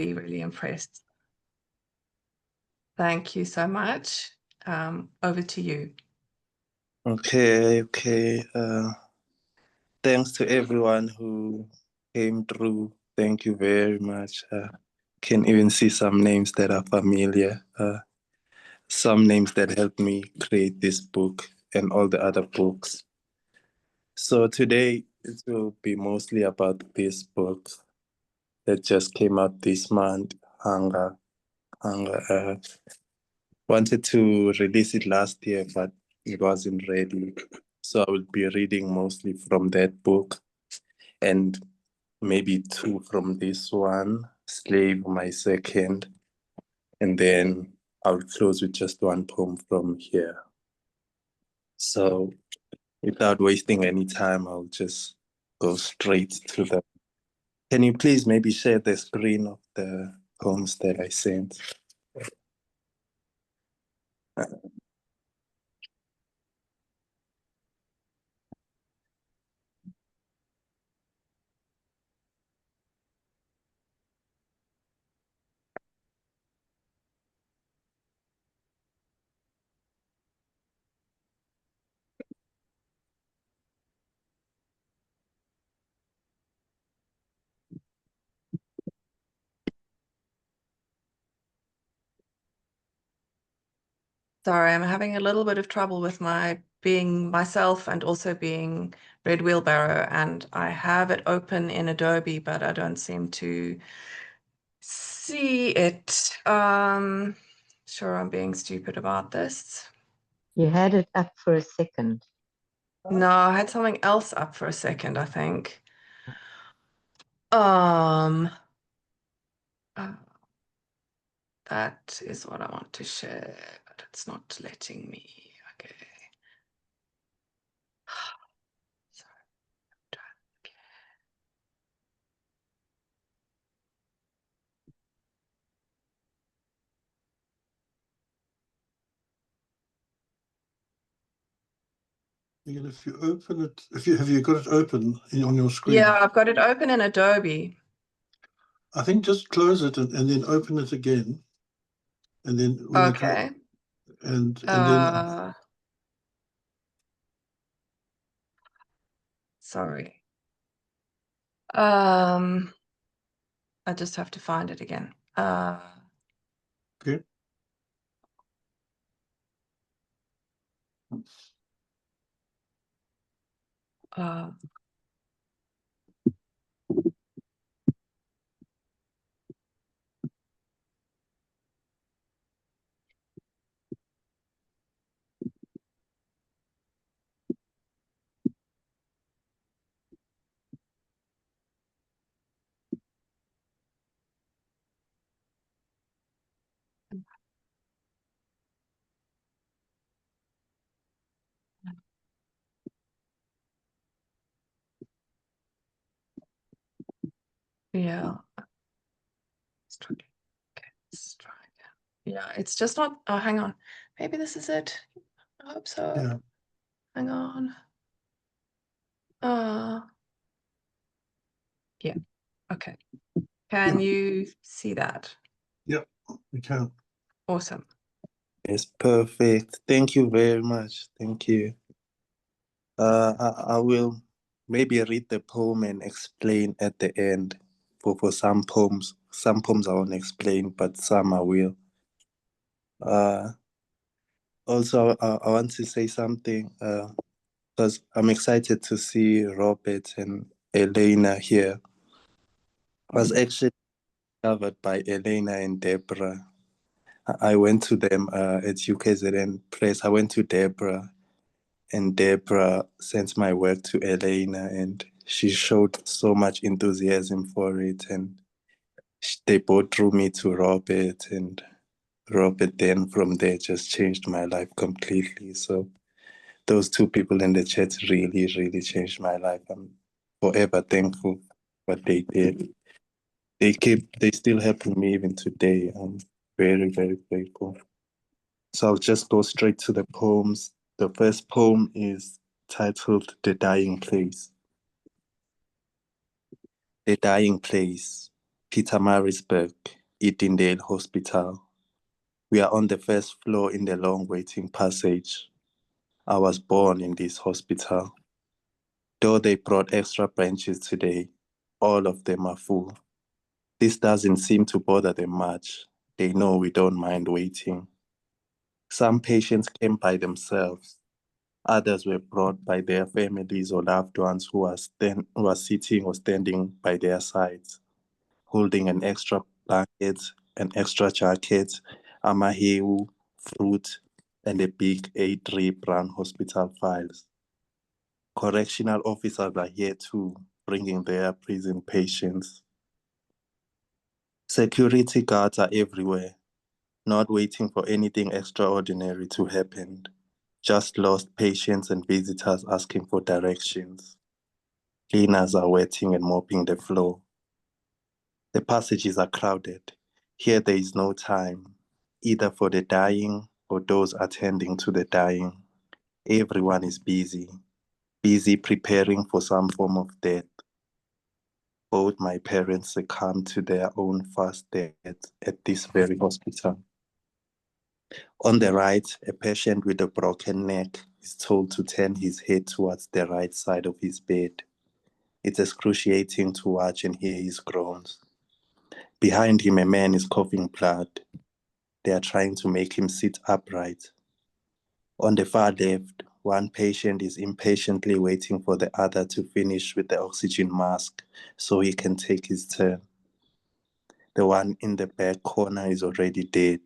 really, really impressed. Thank you so much. Over to you. Okay. Thanks to everyone who came through. Thank you very much. Can even see some names that are familiar. Some names that helped me create this book and all the other books. So today it will be mostly about this book that just came out this month, Hunger. Wanted to release it last year, but it wasn't ready. So I will be reading mostly from that book and maybe 2 from this one, Slave, my second. And then I'll close with just 1 poem from here. So without wasting any time, I'll just go straight to the... Can you please maybe share the screen of the poems that I sent? Sorry, I'm having a little bit of trouble with my being myself and also being Red Wheelbarrow, and I have it open in Adobe, but I don't seem to see it. Sure, I'm being stupid about this. You had it up for a second. No, I had something else up for a second, I think. That is what I want to share, but it's not letting me. Okay. Sorry. Try it again. If you open it, have you got it open on your screen? Yeah, I've got it open in Adobe. I think just close it and then open it again, and then when Okay. and then. Sorry. I just have to find it again. Okay. Yeah. Okay, let's try again. Yeah, it's just not. Oh, hang on. Maybe this is it. I hope so. Yeah. Hang on. Yeah. Okay. Can you see that? Yeah, we can. Awesome. It's perfect. Thank you very much. Thank you. I will maybe read the poem and explain at the end. For some poems I won't explain, but some I will. Also, I want to say something because I'm excited to see Robert and Elena here. I was actually discovered by Elena and Deborah. I went to them at UKZN Press. I went to Deborah, and Deborah sent my work to Elena, and she showed so much enthusiasm for it. And they both drew me to Robert, and Robert then from there just changed my life completely. So those 2 people in the chat really, really changed my life. I'm forever thankful for what they did. They still helping me even today. I'm very, very grateful. So I'll just go straight to the poems. The first poem is titled The Dying Place. The dying place. Pietermaritzburg, Edendale Hospital. We are on the first floor in the long waiting passage. I was born in this hospital. Though they brought extra benches today, all of them are full. This doesn't seem to bother them much. They know we don't mind waiting. Some patients came by themselves. Others were brought by their families or loved ones who are sitting or standing by their sides, holding an extra blanket, an extra jacket, amahewu, fruit, and a big A3 brown hospital files. Correctional officers are here too, bringing their prison patients. Security guards are everywhere, not waiting for anything extraordinary to happen. Just lost patients and visitors asking for directions. Cleaners are wetting and mopping the floor. The passages are crowded. Here there is no time, either for the dying or those attending to the dying. Everyone is busy preparing for some form of death. Both my parents succumbed to their own fast death at this very hospital. On the right, a patient with a broken neck is told to turn his head towards the right side of his bed. It's excruciating to watch and hear his groans. Behind him, a man is coughing blood. They are trying to make him sit upright. On the far left, one patient is impatiently waiting for the other to finish with the oxygen mask so he can take his turn. The one in the back corner is already dead,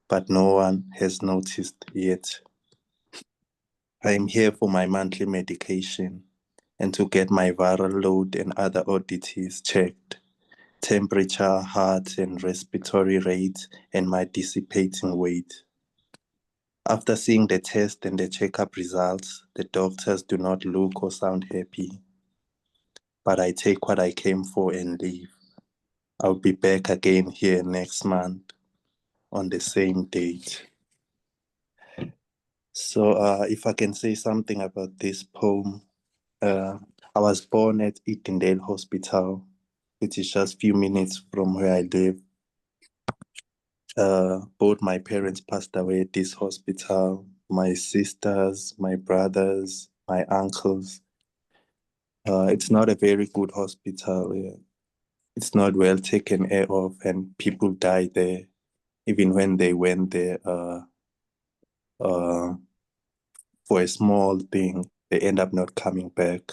but no one has noticed yet. I am here for my monthly medication and to get my viral load and other oddities checked. Temperature, heart and respiratory rate, and my dissipating weight. After seeing the test and the checkup results, the doctors do not look or sound happy. But I take what I came for and leave. I'll be back again here next month on the same date. So if I can say something about this poem, I was born at Edendale Hospital, which is just a few minutes from where I live. Both my parents passed away at this hospital. My sisters, my brothers, my uncles. It's not a very good hospital. Yeah. It's not well taken care of, and people die there. Even when they went there for a small thing, they end up not coming back.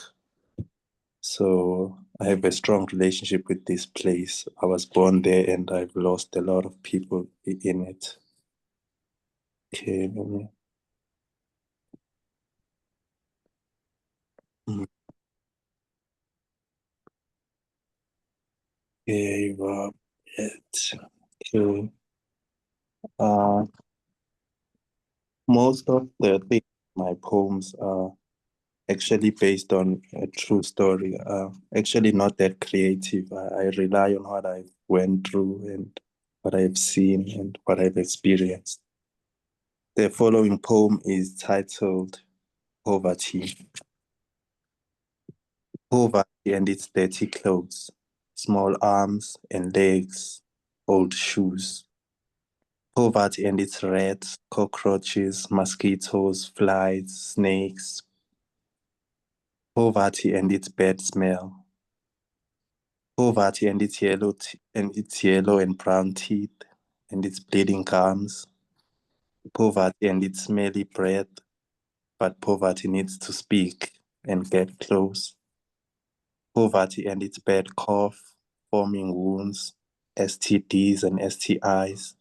So I have a strong relationship with this place. I was born there and I've lost a lot of people in it. Okay. Okay, Robert. Okay. Most of the things in my poems are actually based on a true story. Actually not that creative. I rely on what I've went through and what I've seen and what I've experienced. The following poem is titled Poverty. Poverty and its dirty clothes, small arms and legs, old shoes. Poverty and its rats, cockroaches, mosquitoes, flies, snakes. Poverty and its bad smell. Poverty and its yellow and brown teeth and its bleeding gums. Poverty and its smelly breath, but poverty needs to speak and get close. Poverty and its bad cough, forming wounds, STDs and STIs.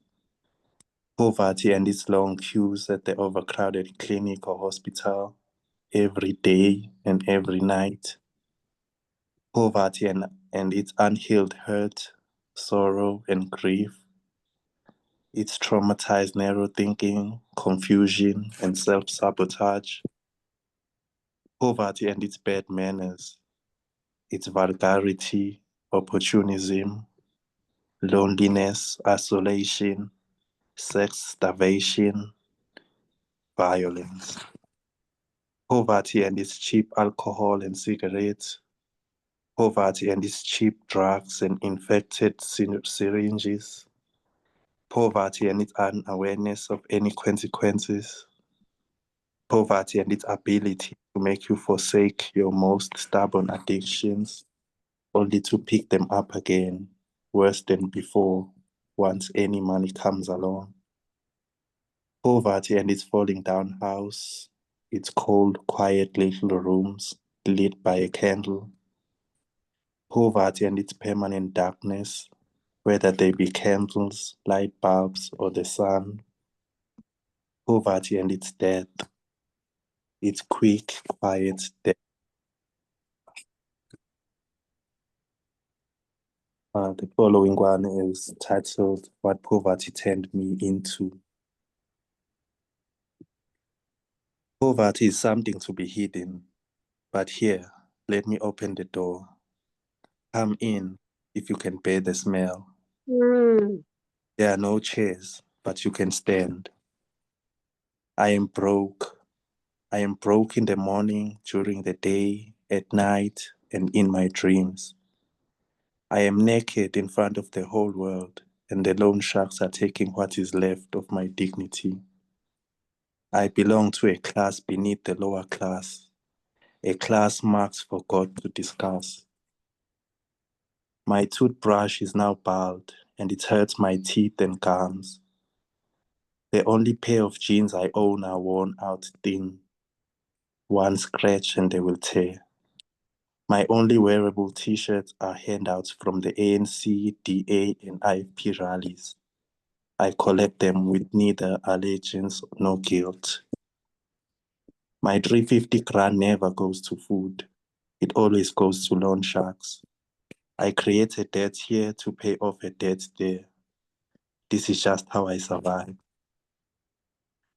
Poverty and its long queues at the overcrowded clinic or hospital every day and every night. Poverty and its unhealed hurt, sorrow and grief. Its traumatized narrow thinking, confusion and self-sabotage. Poverty and its bad manners. Its vulgarity, opportunism, loneliness, isolation, sex starvation, violence. Poverty and its cheap alcohol and cigarettes, Poverty and its cheap drugs and infected syringes. Poverty and its unawareness of any consequences. Poverty and its ability to make you forsake your most stubborn addictions, only to pick them up again, worse than before, once any money comes along. Poverty and its falling down house, its cold, quiet little rooms lit by a candle. Poverty and its permanent darkness, whether they be candles, light bulbs, or the sun. Poverty and its death, its quick, quiet death. The following one is titled, What Poverty Turned Me Into. Poverty is something to be hidden, but here, let me open the door. Come in if you can bear the smell. There are no chairs, but you can stand. I am broke. I am broke in the morning, during the day, at night, and in my dreams. I am naked in front of the whole world, and the loan sharks are taking what is left of my dignity. I belong to a class beneath the lower class, a class marked for God to discuss. My toothbrush is now bald, and it hurts my teeth and gums. The only pair of jeans I own are worn out thin. One scratch and they will tear. My only wearable t-shirts are handouts from the ANC, DA, and IFP rallies. I collect them with neither allegiance nor guilt. My 350 grand never goes to food. It always goes to loan sharks. I create a debt here to pay off a debt there. This is just how I survive.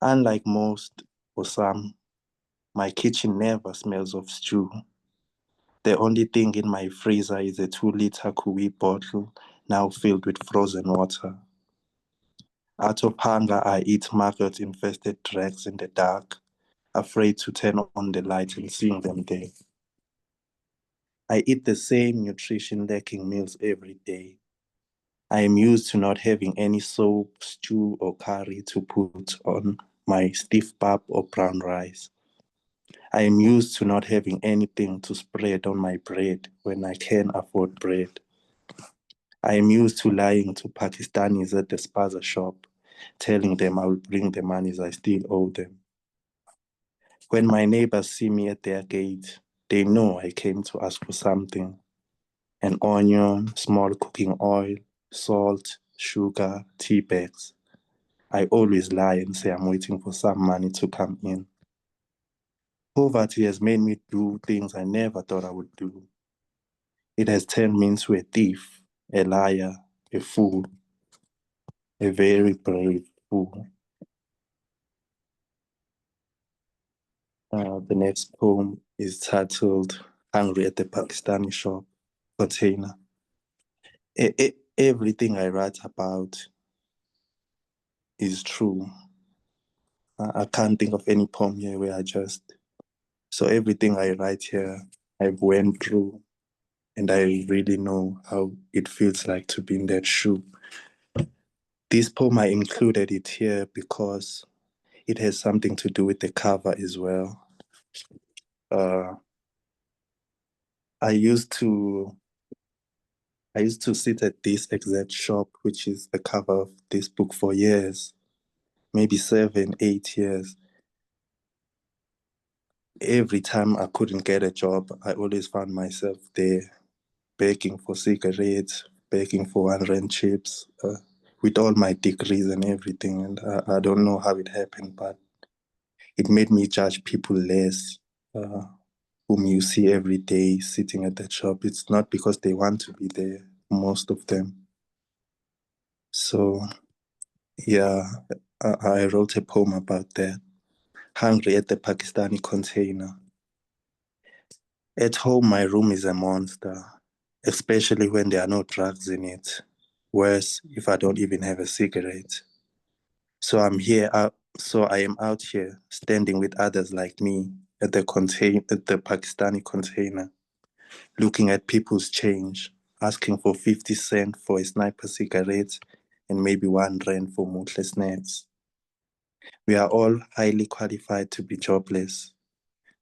Unlike most, or some, my kitchen never smells of stew. The only thing in my freezer is a 2-liter Kui bottle, now filled with frozen water. Out of hunger, I eat maggot-infested dregs in the dark, afraid to turn on the light and seeing them there. I eat the same nutrition-lacking meals every day. I am used to not having any soap, stew, or curry to put on my stiff pap or brown rice. I am used to not having anything to spread on my bread when I can afford bread. I am used to lying to Pakistanis at the spaza shop, telling them I will bring the monies I still owe them. When my neighbors see me at their gate, they know I came to ask for something. An onion, small cooking oil, salt, sugar, tea bags. I always lie and say I'm waiting for some money to come in. Poverty has made me do things I never thought I would do. It has turned me into a thief, a liar, a fool, a very brave fool. The next poem is titled Hungry at the Pakistani Shop Container. Everything I write about is true. I can't think of any poem here where so everything I write here, I've went through, and I really know how it feels like to be in that shoe. This poem, I included it here because it has something to do with the cover as well. I used to sit at this exact shop, which is the cover of this book, for years, maybe 7, 8 years. Every time I couldn't get a job, I always found myself there begging for cigarettes, begging for 1 rand chips, with all my degrees and everything. And I don't know how it happened, but it made me judge people less, whom you see every day sitting at that shop. It's not because they want to be there, most of them. So, yeah, I wrote a poem about that. Hungry at the Pakistani Container. At home, my room is a monster, especially when there are no drugs in it. Worse, if I don't even have a cigarette. So I am out here, standing with others like me at the Pakistani container, looking at people's change, asking for 50 cents for a sniper cigarette and maybe R1 for Mutle snacks. We are all highly qualified to be jobless.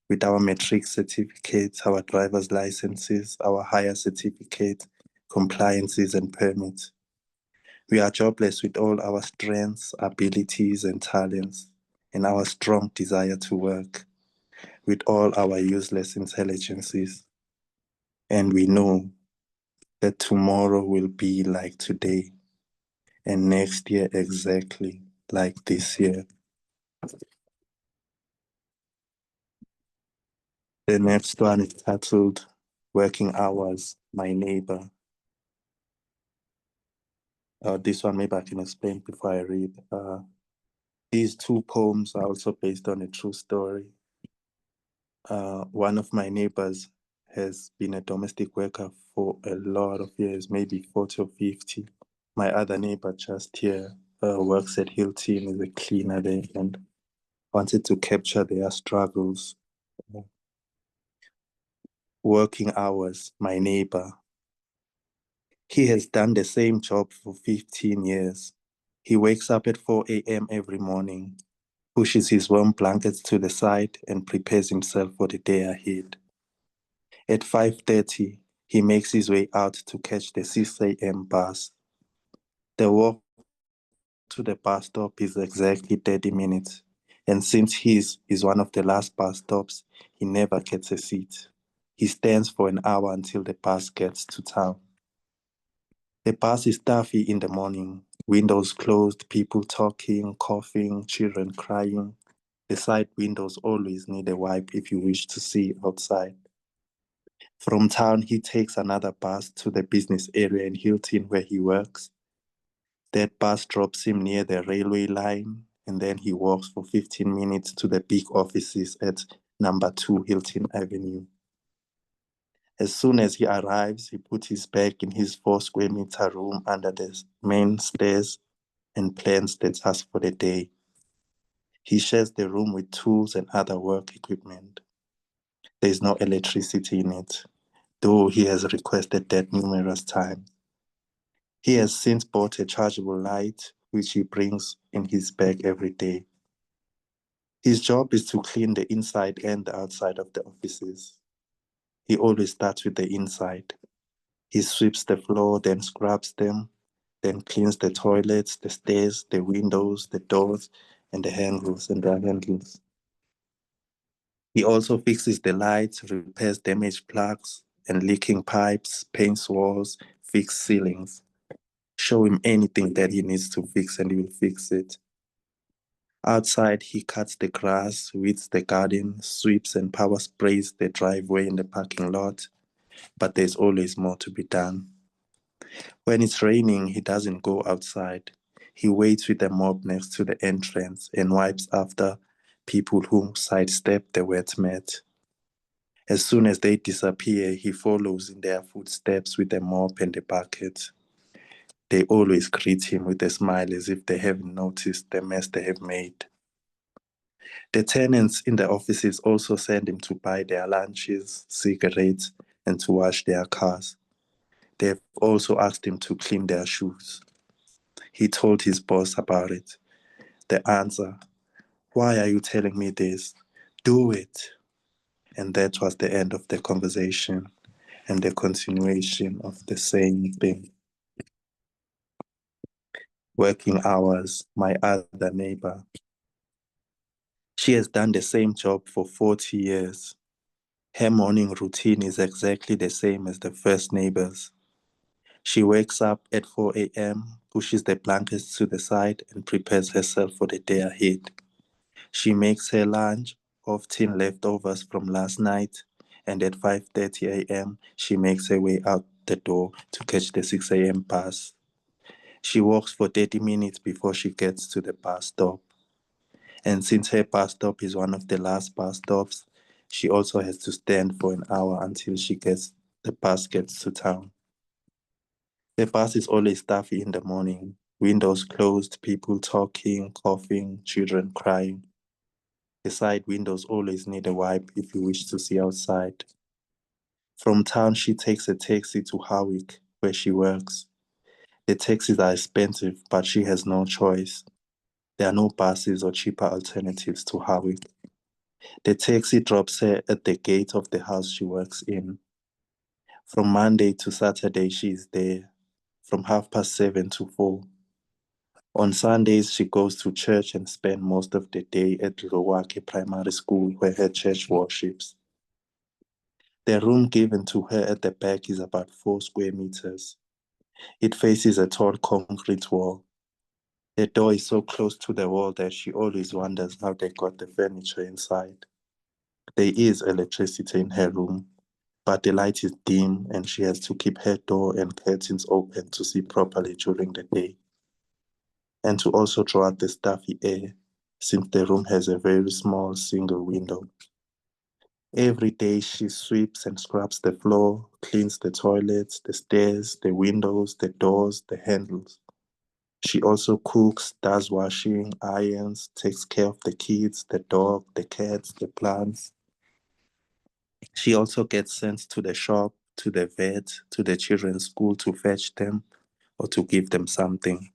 With our matric certificates, our driver's licenses, our higher certificate, compliances and permits. We are jobless with all our strengths, abilities and talents, and our strong desire to work, with all our useless intelligences. And we know that tomorrow will be like today, and next year exactly like this year. The next one is titled Working Hours, My Neighbor. This one maybe I can explain before I read. These two poems are also based on a true story. One of my neighbors has been a domestic worker for a lot of years, maybe 40 or 50. My other neighbor just here works at Hilton as a cleaner there and wanted to capture their struggles. Working hours, my neighbor. He has done the same job for 15 years. He wakes up at 4 a.m. every morning, pushes his warm blankets to the side and prepares himself for the day ahead. At 5:30, he makes his way out to catch the 6 a.m. bus. The walk to the bus stop is exactly 30 minutes, and since his is one of the last bus stops, he never gets a seat. He stands for an hour until the bus gets to town. The bus is stuffy in the morning, windows closed, people talking, coughing, children crying. The side windows always need a wipe if you wish to see outside. From town, he takes another bus to the business area in Hilton where he works. That bus drops him near the railway line, and then he walks for 15 minutes to the big offices at number 2 Hilton Avenue. As soon as he arrives, he puts his bag in his 4 square meter room under the main stairs and plans the task for the day. He shares the room with tools and other work equipment. There is no electricity in it, though he has requested that numerous times. He has since bought a chargeable light, which he brings in his bag every day. His job is to clean the inside and the outside of the offices. He always starts with the inside. He sweeps the floor, then scrubs them, then cleans the toilets, the stairs, the windows, the doors, and the handles and door handles. He also fixes the lights, repairs damaged plugs and leaking pipes, paints walls, fixes ceilings. Show him anything that he needs to fix and he will fix it. Outside, he cuts the grass, weeds the garden, sweeps and power sprays the driveway in the parking lot, but there's always more to be done. When it's raining, he doesn't go outside. He waits with a mop next to the entrance and wipes after people who sidestep the wet mat. As soon as they disappear, he follows in their footsteps with a mop and a bucket. They always greet him with a smile as if they haven't noticed the mess they have made. The tenants in the offices also send him to buy their lunches, cigarettes, and to wash their cars. They have also asked him to clean their shoes. He told his boss about it. The answer, "Why are you telling me this? Do it." And that was the end of the conversation and the continuation of the same thing. Working hours, my other neighbor. She has done the same job for 40 years. Her morning routine is exactly the same as the first neighbor's. She wakes up at 4 a.m., pushes the blankets to the side, and prepares herself for the day ahead. She makes her lunch, often leftovers from last night, and at 5:30 a.m., she makes her way out the door to catch the 6 a.m. bus. She walks for 30 minutes before she gets to the bus stop. And since her bus stop is one of the last bus stops, she also has to stand for an hour until the bus gets to town. The bus is always stuffy in the morning, windows closed, people talking, coughing, children crying. The side windows always need a wipe if you wish to see outside. From town, she takes a taxi to Howick, where she works. The taxis are expensive, but she has no choice. There are no buses or cheaper alternatives to Howick. The taxi drops her at the gate of the house she works in. From Monday to Saturday, she is there, from 7:30 to 4. On Sundays, she goes to church and spends most of the day at Lowake Primary School, where her church worships. The room given to her at the back is about 4 square meters. It faces a tall concrete wall. The door is so close to the wall that she always wonders how they got the furniture inside. There is electricity in her room, but the light is dim and she has to keep her door and curtains open to see properly during the day, and to also draw out the stuffy air, since the room has a very small single window. Every day she sweeps and scrubs the floor, cleans the toilets, the stairs, the windows, the doors, the handles. She also cooks, does washing, irons, takes care of the kids, the dog, the cats, the plants. She also gets sent to the shop, to the vet, to the children's school to fetch them or to give them something.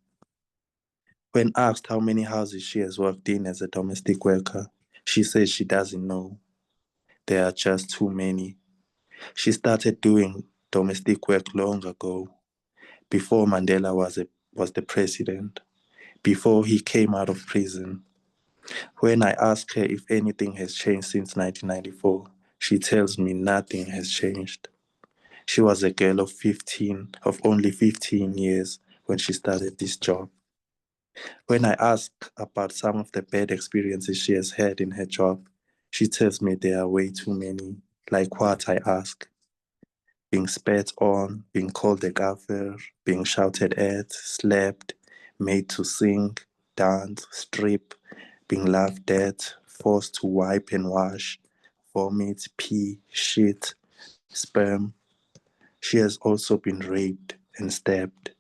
When asked how many houses she has worked in as a domestic worker, she says she doesn't know. There are just too many. She started doing domestic work long ago, before Mandela was the president, before he came out of prison. When I ask her if anything has changed since 1994, she tells me nothing has changed. She was a girl of only 15 years when she started this job. When I ask about some of the bad experiences she has had in her job, she tells me there are way too many. Like what, I ask? Being spat on, being called a gaffer, being shouted at, slapped, made to sing, dance, strip, being laughed at, forced to wipe and wash, vomit, pee, shit, sperm. She has also been raped and stabbed,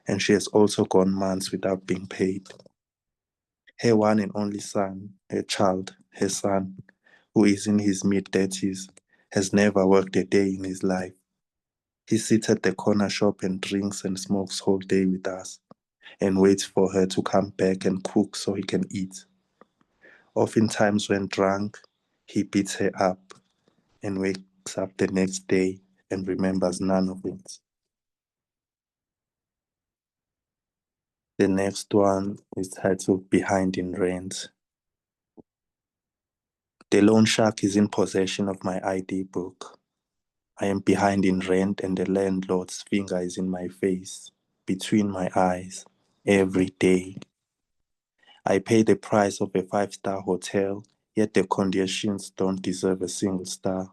and she has also gone months without being paid. Her one and only son, her son, who is in his mid-30s, has never worked a day in his life. He sits at the corner shop and drinks and smokes whole day with us and waits for her to come back and cook so he can eat. Oftentimes when drunk, he beats her up and wakes up the next day and remembers none of it. The next one is titled Behind in Rent. The loan shark is in possession of my ID book. I am behind in rent and the landlord's finger is in my face, between my eyes, every day. I pay the price of a 5-star hotel, yet the conditions don't deserve a single star.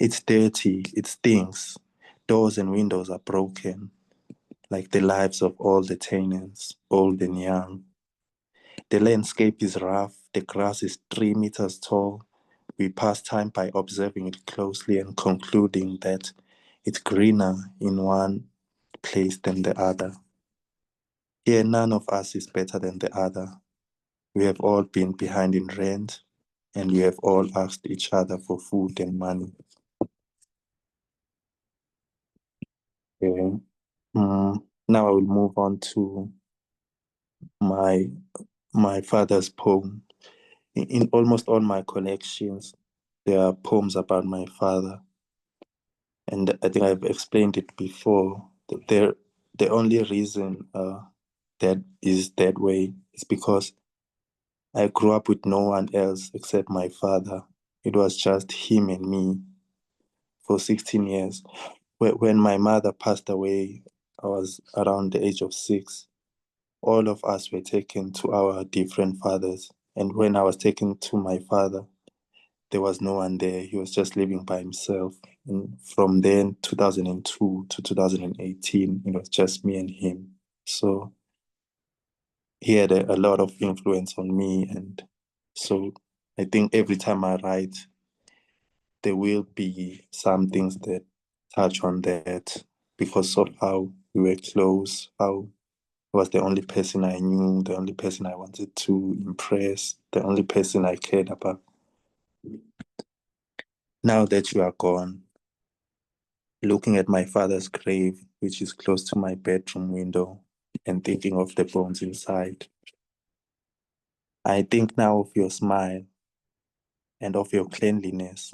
It's dirty, it stinks, doors and windows are broken, like the lives of all the tenants, old and young. The landscape is rough, the grass is 3 meters tall. We pass time by observing it closely and concluding that it's greener in one place than the other. Here, none of us is better than the other. We have all been behind in rent, and we have all asked each other for food and money. Okay. Now I will move on to my father's poem. In almost all my collections, there are poems about my father. And I think I've explained it before. The only reason that is that way is because I grew up with no one else except my father. It was just him and me for 16 years. When my mother passed away, I was around the age of 6. All of us were taken to our different fathers. And when I was taken to my father, there was no one there. He was just living by himself. And from then, 2002 to 2018, it was just me and him. So he had a lot of influence on me. And so I think every time I write, there will be some things that touch on that because of how we were close, how he was the only person I knew, the only person I wanted to impress, the only person I cared about. Now that you are gone, looking at my father's grave, which is close to my bedroom window, and thinking of the bones inside. I think now of your smile and of your cleanliness,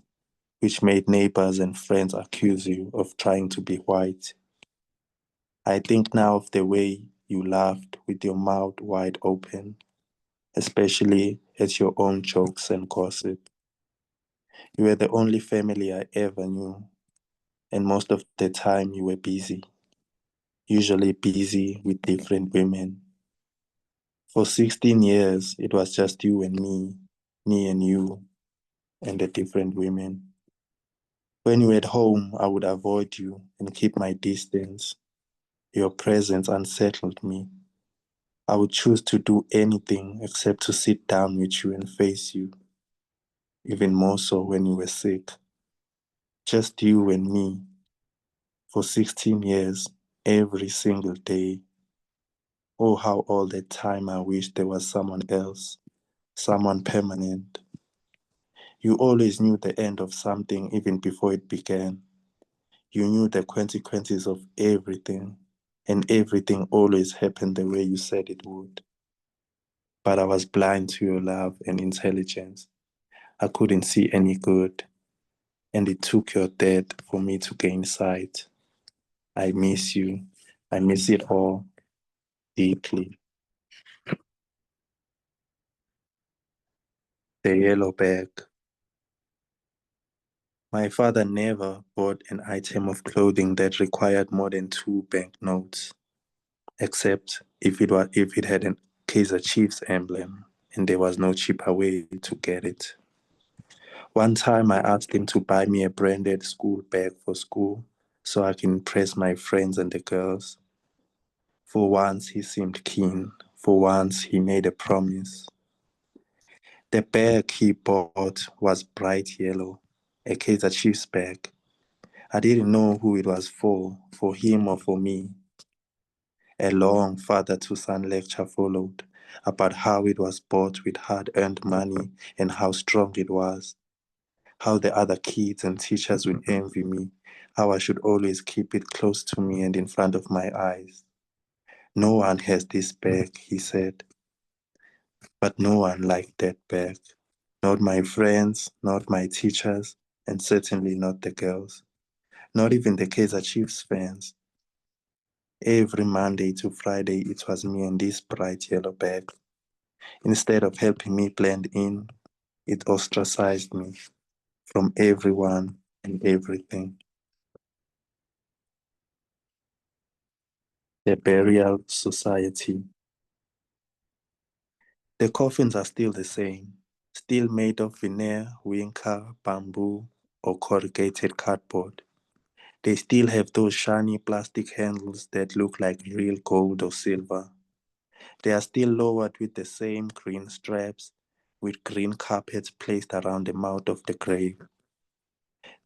which made neighbors and friends accuse you of trying to be white. I think now of the way you laughed with your mouth wide open, especially at your own jokes and gossip. You were the only family I ever knew, and most of the time you were busy, usually busy with different women. For 16 years, it was just you and me and you, and the different women. When you were at home, I would avoid you and keep my distance. Your presence unsettled me. I would choose to do anything except to sit down with you and face you, even more so when you were sick. Just you and me, for 16 years, every single day. Oh, how all that time I wish there was someone else, someone permanent. You always knew the end of something even before it began. You knew the consequences of everything, and everything always happened the way you said it would. But I was blind to your love and intelligence. I couldn't see any good, and it took your death for me to gain sight. I miss you. I miss it all deeply. The yellow bag. My father never bought an item of clothing that required more than 2 banknotes, except if it had a Kaizer Chiefs emblem, and there was no cheaper way to get it. One time I asked him to buy me a branded school bag for school so I can impress my friends and the girls. For once he seemed keen. For once he made a promise. The bag he bought was bright yellow, a Kaizer Chiefs bag. I didn't know who it was for him or for me. A long father-to-son lecture followed about how it was bought with hard-earned money and how strong it was, how the other kids and teachers would envy me, how I should always keep it close to me and in front of my eyes. No one has this bag, he said, but no one liked that bag. Not my friends, not my teachers, and certainly not the girls. Not even the Kaizer Chiefs fans. Every Monday to Friday, it was me and this bright yellow bag. Instead of helping me blend in, it ostracized me from everyone and everything. The burial society. The coffins are still the same, still made of veneer, wicker, bamboo, or corrugated cardboard. They still have those shiny plastic handles that look like real gold or silver. They are still lowered with the same green straps, with green carpets placed around the mouth of the grave.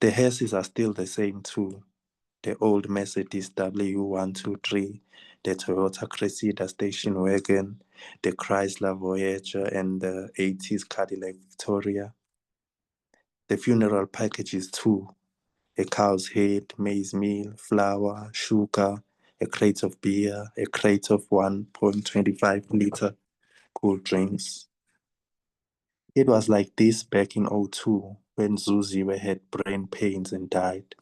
The hearses are still the same too. The old Mercedes W123, the Toyota Cressida station wagon, the Chrysler Voyager, and the 80s Cadillac Victoria. The funeral packages too. A cow's head, maize meal, flour, sugar, a crate of beer, a crate of 1.25-liter cool drinks. It was like this back in '02 when Zuziwe had brain pains and died.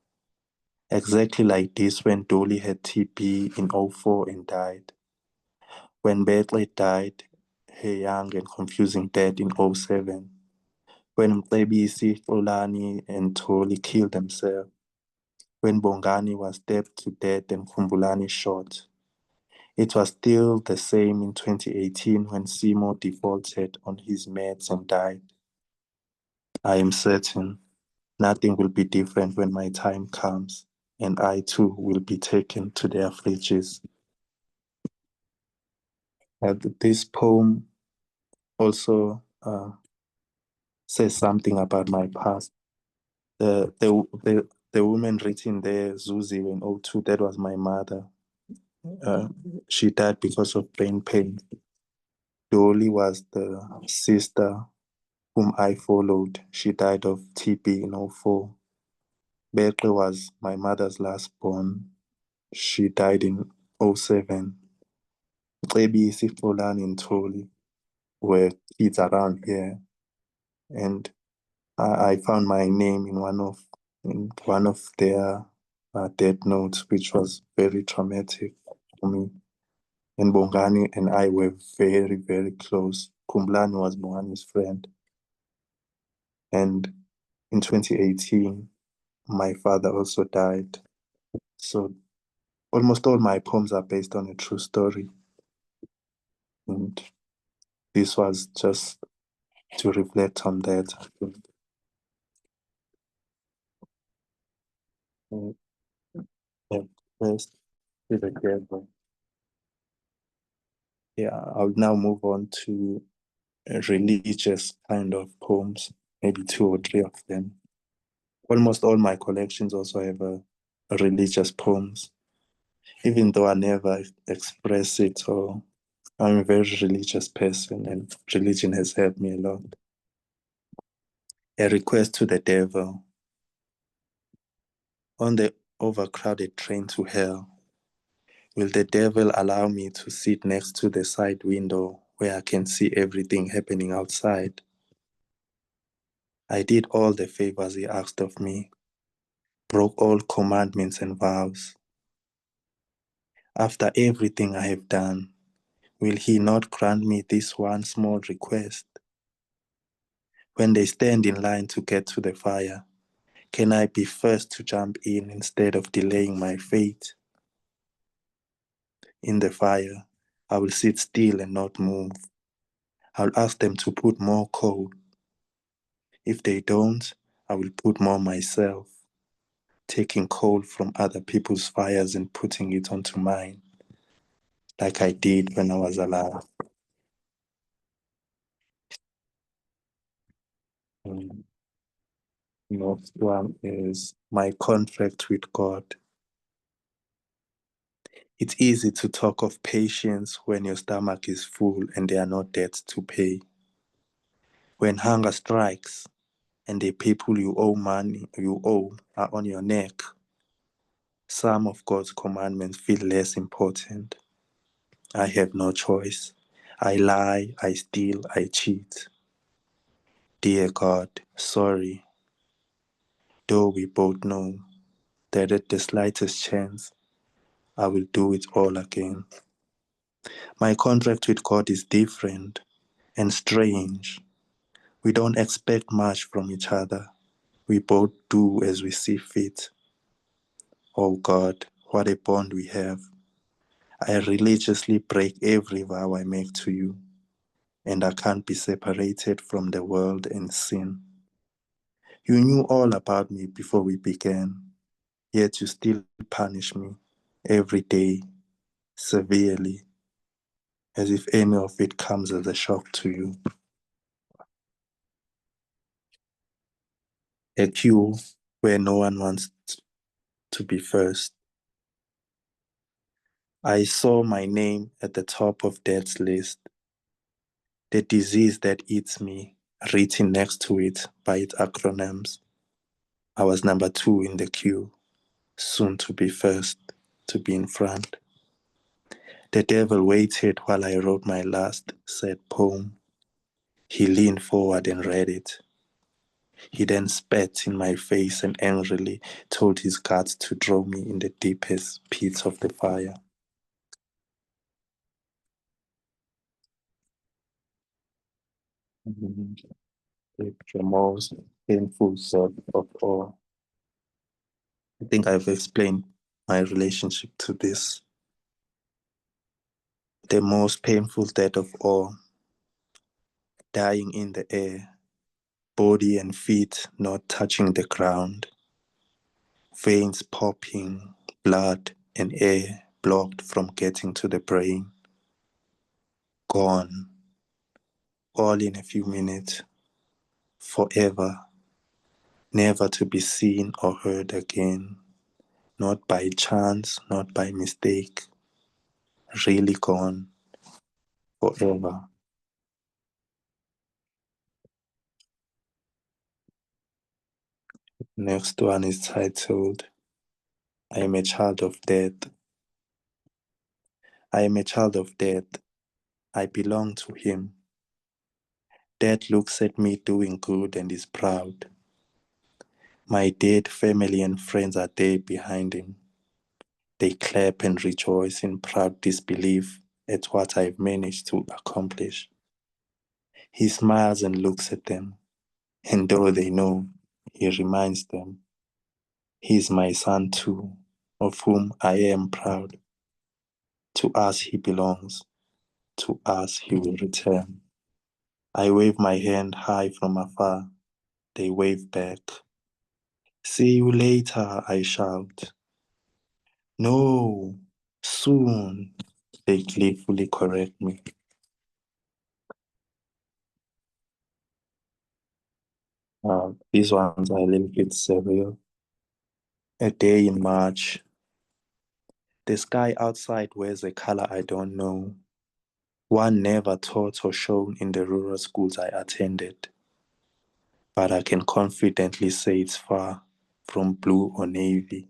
Exactly like this when Dolly had TB in '04 and died. When Betle died, her young and confusing death in '07. When Mcebisi, Xolani and Toli killed themselves. When Bongani was stabbed to death and Kumbulani shot. It was still the same in 2018 when Simo defaulted on his meds and died. I am certain nothing will be different when my time comes, and I too will be taken to their fridges. This poem also says something about my past. The woman written there, Zuzi, in '02, that was my mother. She died because of brain pain. Dolly was the sister whom I followed. She died of TB in '04. Beqe was my mother's last born. She died in '07. Cebisi, Fulani, and Toli were kids around here, and I found my name in one of their death notes, which was very traumatic for me. And Bongani and I were very, very close. Kumblani was Bongani's friend. And in 2018, my father also died. So almost all my poems are based on a true story. And this was just to reflect on that. First, to the devil. Yeah, I'll now move on to religious kind of poems, maybe 2 or 3 of them. Almost all my collections also have religious poems, even though I never express it, or I'm a very religious person and religion has helped me a lot. A request to the devil. On the overcrowded train to hell, will the devil allow me to sit next to the side window where I can see everything happening outside? I did all the favors he asked of me, broke all commandments and vows. After everything I have done, will he not grant me this one small request? When they stand in line to get to the fire, can I be first to jump in instead of delaying my fate? In the fire, I will sit still and not move. I'll ask them to put more coal. If they don't, I will put more myself, taking coal from other people's fires and putting it onto mine, like I did when I was alive. Next one is my contract with God. It's easy to talk of patience when your stomach is full and there are no debts to pay. When hunger strikes and the people you owe are on your neck, some of God's commandments feel less important. I have no choice. I lie, I steal, I cheat. Dear God, sorry, though we both know that at the slightest chance, I will do it all again. My contract with God is different and strange. We don't expect much from each other. We both do as we see fit. Oh God, what a bond we have. I religiously break every vow I make to you, and I can't be separated from the world and sin. You knew all about me before we began, yet you still punish me every day, severely, as if any of it comes as a shock to you. A queue where no one wants to be first. I saw my name at the top of death's list, the disease that eats me, written next to it by its acronyms. I was number 2 in the queue, soon to be first, to be in front. The devil waited while I wrote my last sad poem. He leaned forward and read it. He then spat in my face and angrily told his guards to throw me in the deepest pits of the fire. The most painful sort of all. I think I've explained my relationship to this. The most painful death of all, dying in the air, body and feet not touching the ground, veins popping, blood and air blocked from getting to the brain. Gone, all in a few minutes, forever, never to be seen or heard again, not by chance, not by mistake, really gone, forever. Next one is titled, I am a child of death. I am a child of death. I belong to him. Death looks at me doing good and is proud. My dead family and friends are there behind him. They clap and rejoice in proud disbelief at what I've managed to accomplish. He smiles and looks at them, and though they know, he reminds them, he is my son too, of whom I am proud. To us he belongs, to us he will return. I wave my hand high from afar, they wave back. See you later, I shout. No, soon, they gleefully correct me. These ones are a little bit surreal. A day in March. The sky outside wears a color I don't know. One never taught or shown in the rural schools I attended. But I can confidently say it's far from blue or navy.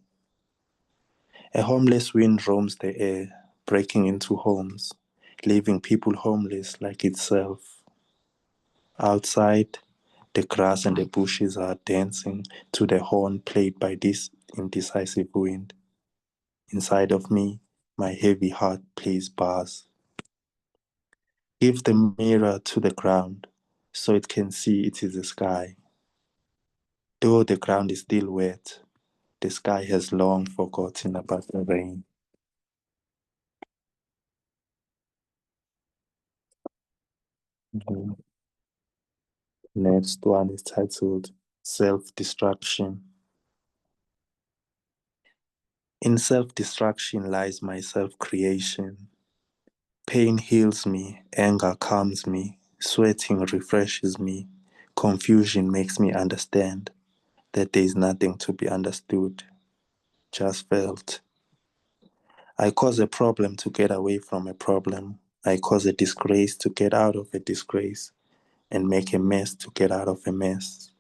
A homeless wind roams the air, breaking into homes, leaving people homeless like itself. Outside, the grass and the bushes are dancing to the horn played by this indecisive wind. Inside of me, my heavy heart plays bars. Give the mirror to the ground so it can see it is the sky. Though the ground is still wet, the sky has long forgotten about the rain. Mhm. Next one is titled Self-Destruction. In self-destruction lies my self-creation. Pain heals me, anger calms me, sweating refreshes me, confusion makes me understand that there is nothing to be understood, just felt. I cause a problem to get away from a problem. I cause a disgrace to get out of a disgrace and make a mess to get out of a mess.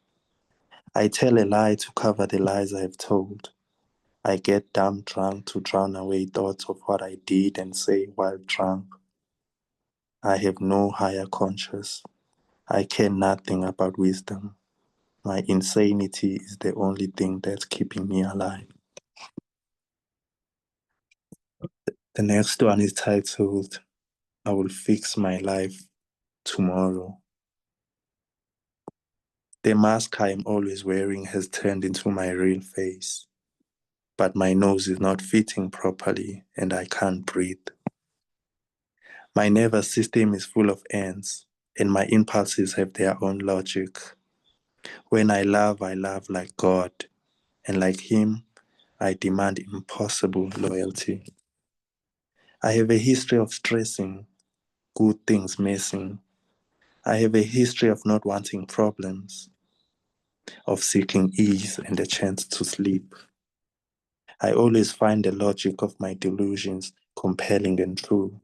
I tell a lie to cover the lies I have told. I get dumb drunk to drown away thoughts of what I did and say while drunk. I have no higher conscience. I care nothing about wisdom. My insanity is the only thing that's keeping me alive. The next one is titled, I will fix my life tomorrow. The mask I am always wearing has turned into my real face, but my nose is not fitting properly and I can't breathe. My nervous system is full of ants and my impulses have their own logic. When I love like God, and like Him, I demand impossible loyalty. I have a history of stressing, good things missing. I have a history of not wanting problems, of seeking ease and a chance to sleep. I always find the logic of my delusions compelling and true.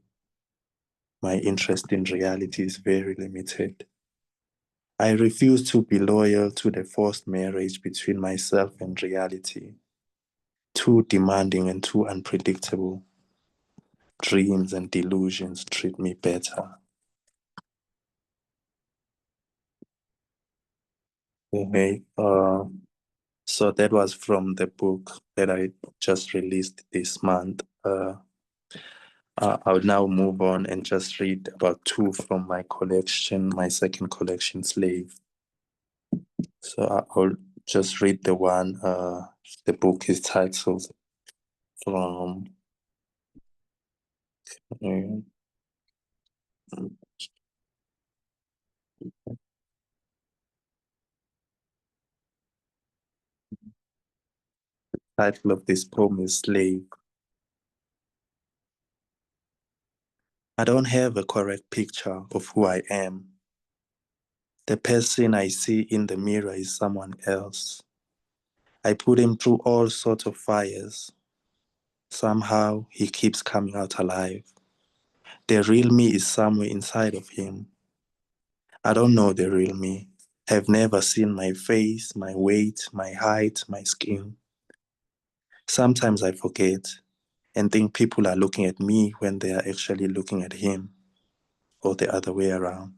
My interest in reality is very limited. I refuse to be loyal to the forced marriage between myself and reality. Too demanding and too unpredictable. Dreams and delusions treat me better. Okay, so that was from the book that I just released this month. I'll now move on and just read about two from my collection, my second collection, Slave. So I'll just read the one, the book is titled from, title of this poem is Slave. I don't have a correct picture of who I am. The person I see in the mirror is someone else. I put him through all sorts of fires. Somehow he keeps coming out alive. The real me is somewhere inside of him. I don't know the real me. have never seen my face, my weight, my height, my skin. Sometimes I forget and think people are looking at me when they are actually looking at him, or the other way around.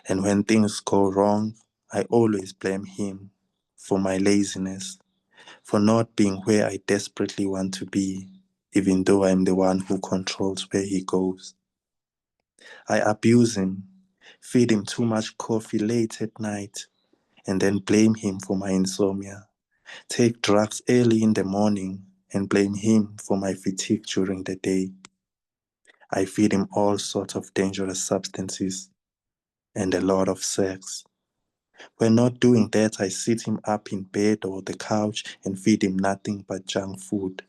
And when things go wrong, I always blame him for my laziness, for not being where I desperately want to be, even though I'm the one who controls where he goes. I abuse him, feed him too much coffee late at night, and then blame him for my insomnia. Take drugs early in the morning and blame him for my fatigue during the day. I feed him all sorts of dangerous substances and a lot of sex. When not doing that, I sit him up in bed or the couch and feed him nothing but junk food.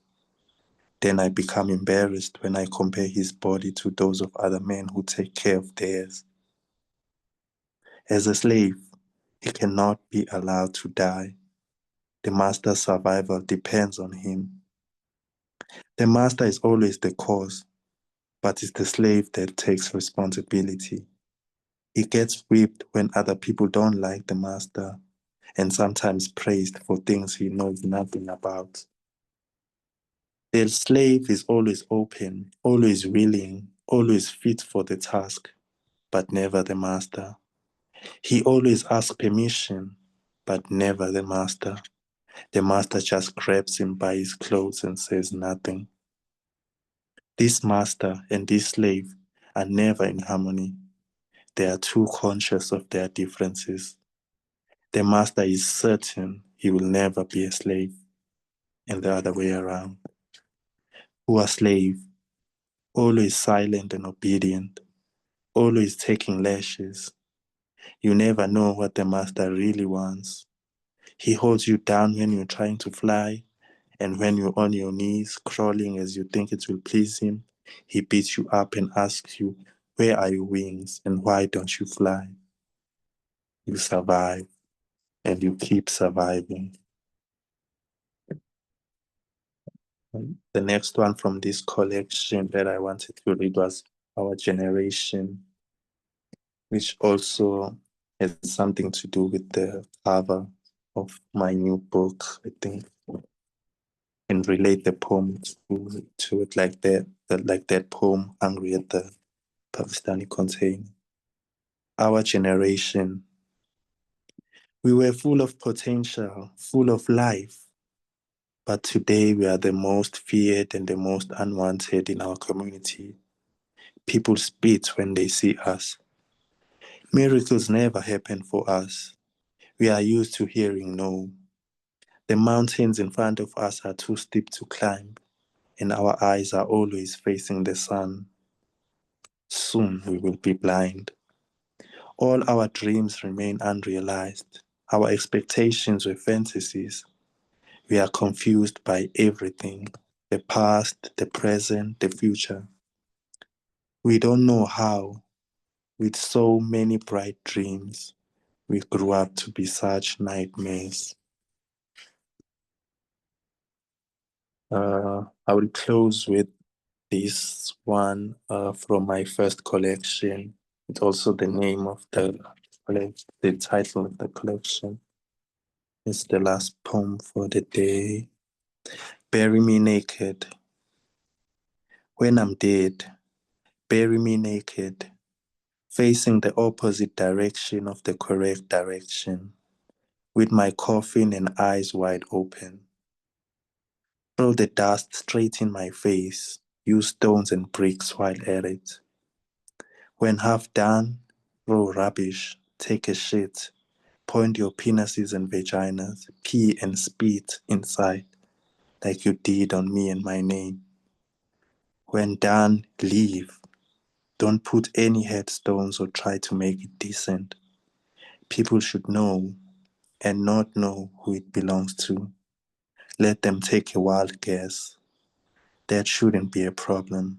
Then I become embarrassed when I compare his body to those of other men who take care of theirs. As a slave, he cannot be allowed to die. The master's survival depends on him. The master is always the cause, but it's the slave that takes responsibility. He gets whipped when other people don't like the master, and sometimes praised for things he knows nothing about. The slave is always open, always willing, always fit for the task, but never the master. He always asks permission, but never the master. The master just grabs him by his clothes and says nothing. This master and this slave are never in harmony. They are too conscious of their differences. The master is certain he will never be a slave, and the other way around. Poor slave, always silent and obedient, always taking lashes. You never know what the master really wants. He holds you down when you're trying to fly, and when you're on your knees, crawling as you think it will please him, he beats you up and asks you, where are your wings and why don't you fly? You survive, and you keep surviving. The next one from this collection that I wanted to read was Our Generation, which also has something to do with the cover of my new book, I think, and relate the poem to it like that poem, Hungry at the Pakistani Container. Our generation. We were full of potential, full of life, but today we are the most feared and the most unwanted in our community. People spit when they see us. Miracles never happen for us. We are used to hearing no. The mountains in front of us are too steep to climb, and our eyes are always facing the sun. Soon we will be blind. All our dreams remain unrealized. Our expectations were fantasies. We are confused by everything, the past, the present, the future. We don't know how, with so many bright dreams, we grew up to be such nightmares. I will close with this one from my first collection. It's also the name of the title of the collection. It's the last poem for the day. Bury me naked. When I'm dead, bury me naked, facing the opposite direction of the correct direction, with my coffin and eyes wide open. Throw the dust straight in my face, use stones and bricks while at it. When half done, throw rubbish, take a shit, point your penises and vaginas, pee and spit inside, like you did on me and my name. When done, leave. Don't put any headstones or try to make it decent. People should know and not know who it belongs to. Let them take a wild guess. That shouldn't be a problem.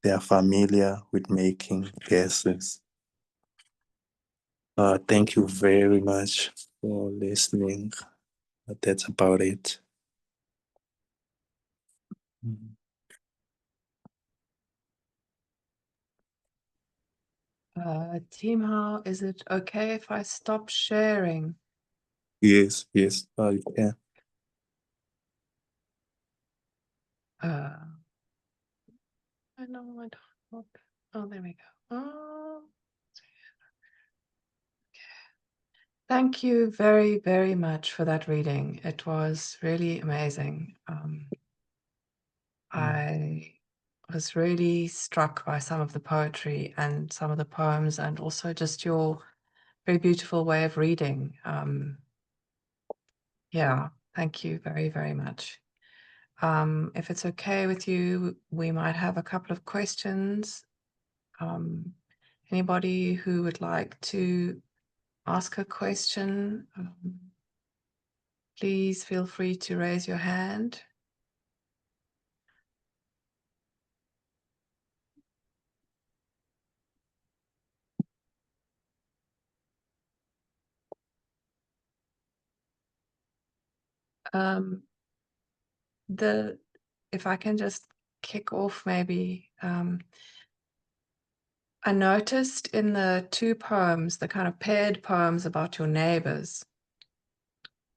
They are familiar with making guesses. Thank you very much for listening. That's about it. Teamhw, is it okay if I stop sharing? Yes, yes. Yeah. I know I don't. Oh, there we go. Oh, thank you very, very much for that reading. It was really amazing. I was really struck by some of the poetry and some of the poems, and also just your very beautiful way of reading. Yeah, thank you very, very much. If it's okay with you, we might have a couple of questions. Anybody who would like to ask a question, please feel free to raise your hand. If I can just kick off maybe, I noticed in the two poems, the kind of paired poems about your neighbors,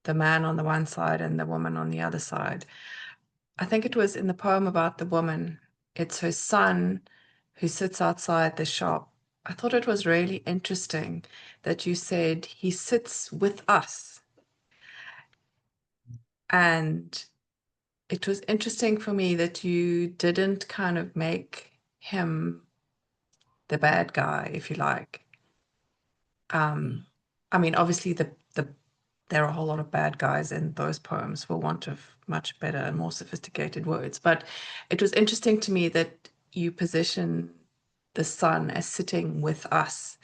the man on the one side and the woman on the other side. I think it was in the poem about the woman, it's her son who sits outside the shop. I thought it was really interesting that you said he sits with us. And it was interesting for me that you didn't kind of make him the bad guy, if you like. I mean, obviously, there are a whole lot of bad guys in those poems, for want of much better and more sophisticated words. But it was interesting to me that you position the son as sitting with us,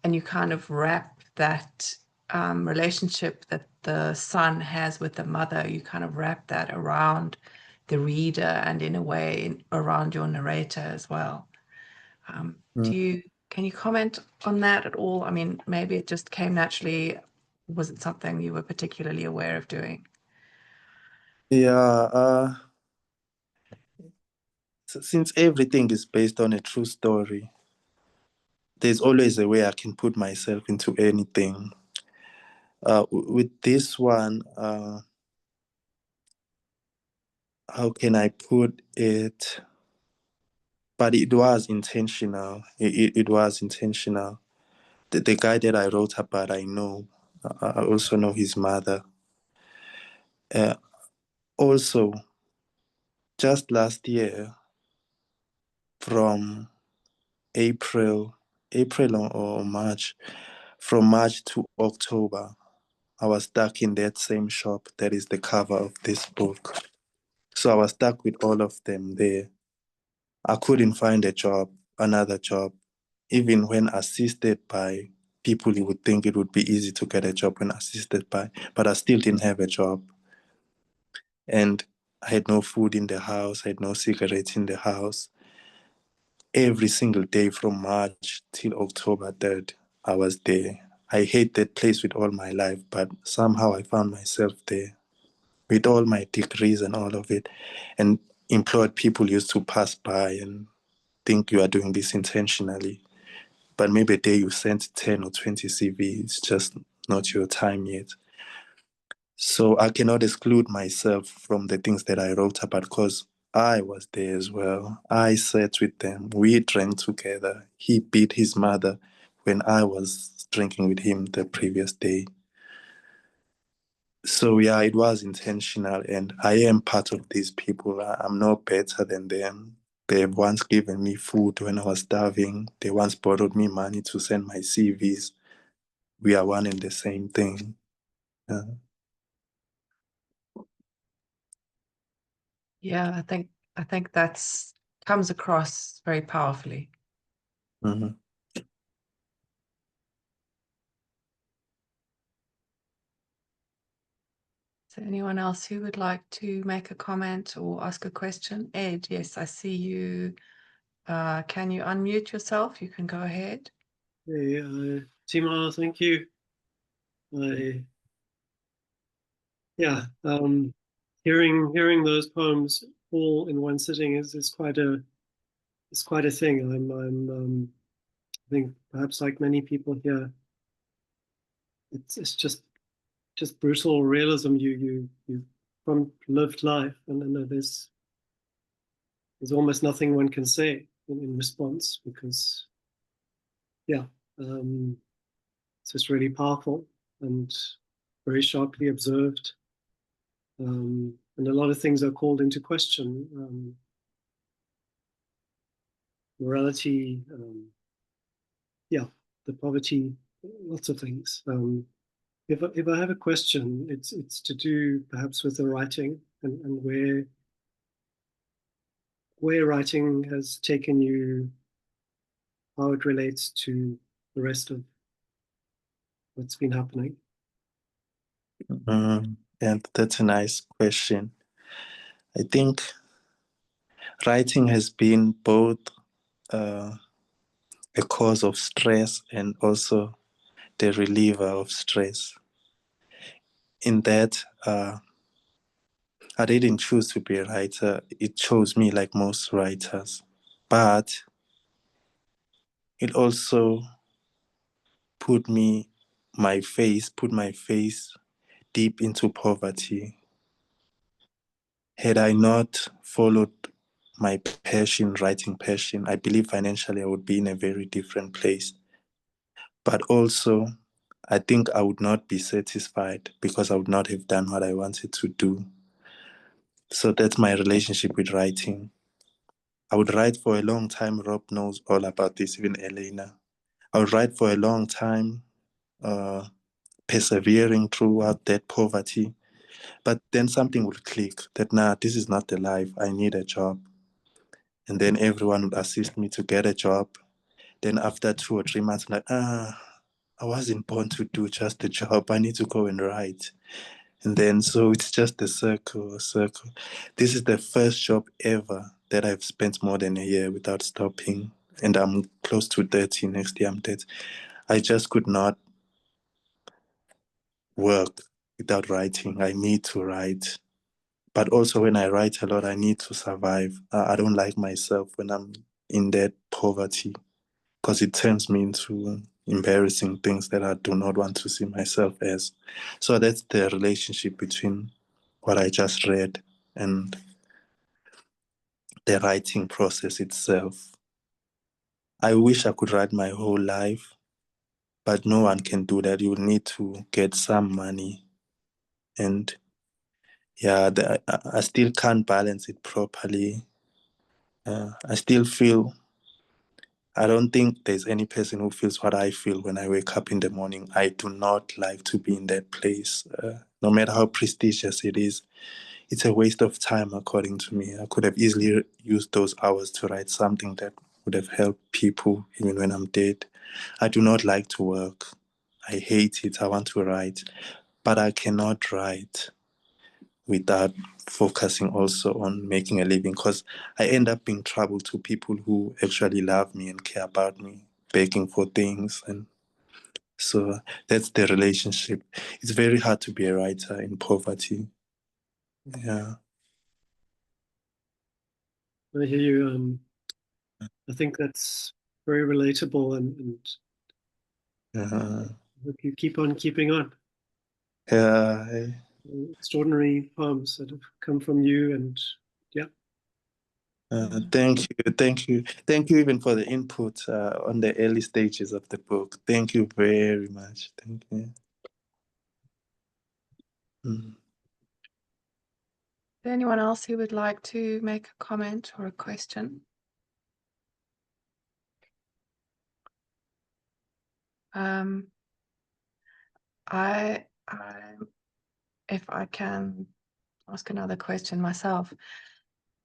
and you kind of wrap that relationship that the son has with the mother, you kind of wrap that around the reader and in a way around your narrator as well. Can you comment on that at all? I mean, maybe it just came naturally. Was it something you were particularly aware of doing? Yeah, since everything is based on a true story, there's always a way I can put myself into anything. With this one, how can I put it? But it was intentional. It was intentional. The guy that I wrote about, I know. I also know his mother. Also, just last year, from April or March, from March to October, I was stuck in that same shop that is the cover of this book. So I was stuck with all of them there. I couldn't find a job, another job, even when assisted by people you would think it would be easy to get a job when assisted by, but I still didn't have a job. And I had no food in the house, I had no cigarettes in the house. Every single day from March till October 3rd, I was there. I hate that place with all my life, but somehow I found myself there with all my degrees and all of it. And employed people used to pass by and think you are doing this intentionally. But maybe a day you sent 10 or 20 CVs, it's just not your time yet. So I cannot exclude myself from the things that I wrote about because I was there as well. I sat with them. We drank together. He beat his mother when I was drinking with him the previous day. So yeah, it was intentional, and I am part of these people. I'm no better than them. They once given me food when I was starving. They once borrowed me money to send my CVs. We are one and the same thing. Yeah. Yeah, I think that's comes across very powerfully. Mm-hmm. Is there anyone else who would like to make a comment or ask a question? Ed, yes, I see you. Can you unmute yourself? You can go ahead. Hey, Teamhw, thank you. Yeah, hearing those poems all in one sitting is quite a thing. I think perhaps like many people here, it's just brutal realism. You from lived life, and then there's almost nothing one can say in response, because it's just really powerful and very sharply observed, and a lot of things are called into question. Morality, the poverty, lots of things. If I have a question, it's to do perhaps with the writing, and where writing has taken you, how it relates to the rest of what's been happening. And that's a nice question. I think writing has been both a cause of stress and also the reliever of stress. In that, I didn't choose to be a writer. It chose me, like most writers. But it also put my face deep into poverty. Had I not followed my passion, writing passion, I believe financially I would be in a very different place. But also, I think I would not be satisfied because I would not have done what I wanted to do. So that's my relationship with writing. I would write for a long time. Rob knows all about this, even Elena. I would write for a long time, persevering throughout that poverty. But then something would click that, this is not the life. I need a job. And then everyone would assist me to get a job. Then after 2 or 3 months, I'm like, I wasn't born to do just a job. I need to go and write. And then, so it's just a circle. This is the first job ever that I've spent more than a year without stopping. And I'm close to 30. Next year I'm 30. I just could not work without writing. I need to write. But also when I write a lot, I need to survive. I don't like myself when I'm in that poverty, because it turns me into embarrassing things that I do not want to see myself as. So that's the relationship between what I just read and the writing process itself. I wish I could write my whole life, but no one can do that. You will need to get some money. And I still can't balance it properly. I still feel, I don't think there's any person who feels what I feel when I wake up in the morning. I do not like to be in that place. No matter how prestigious it is, it's a waste of time, according to me. I could have easily used those hours to write something that would have helped people even when I'm dead. I do not like to work. I hate it. I want to write. But I cannot write without focusing also on making a living, because I end up being trouble to people who actually love me and care about me, begging for things. And so that's the relationship. It's very hard to be a writer in poverty. Yeah. I hear you. I think that's very relatable, and hope you keep on keeping on. Yeah. Extraordinary poems that have come from you, and Thank you even for the input on the early stages of the book. Thank you very much. Thank you. Is there anyone else who would like to make a comment or a question? I if I can ask another question myself.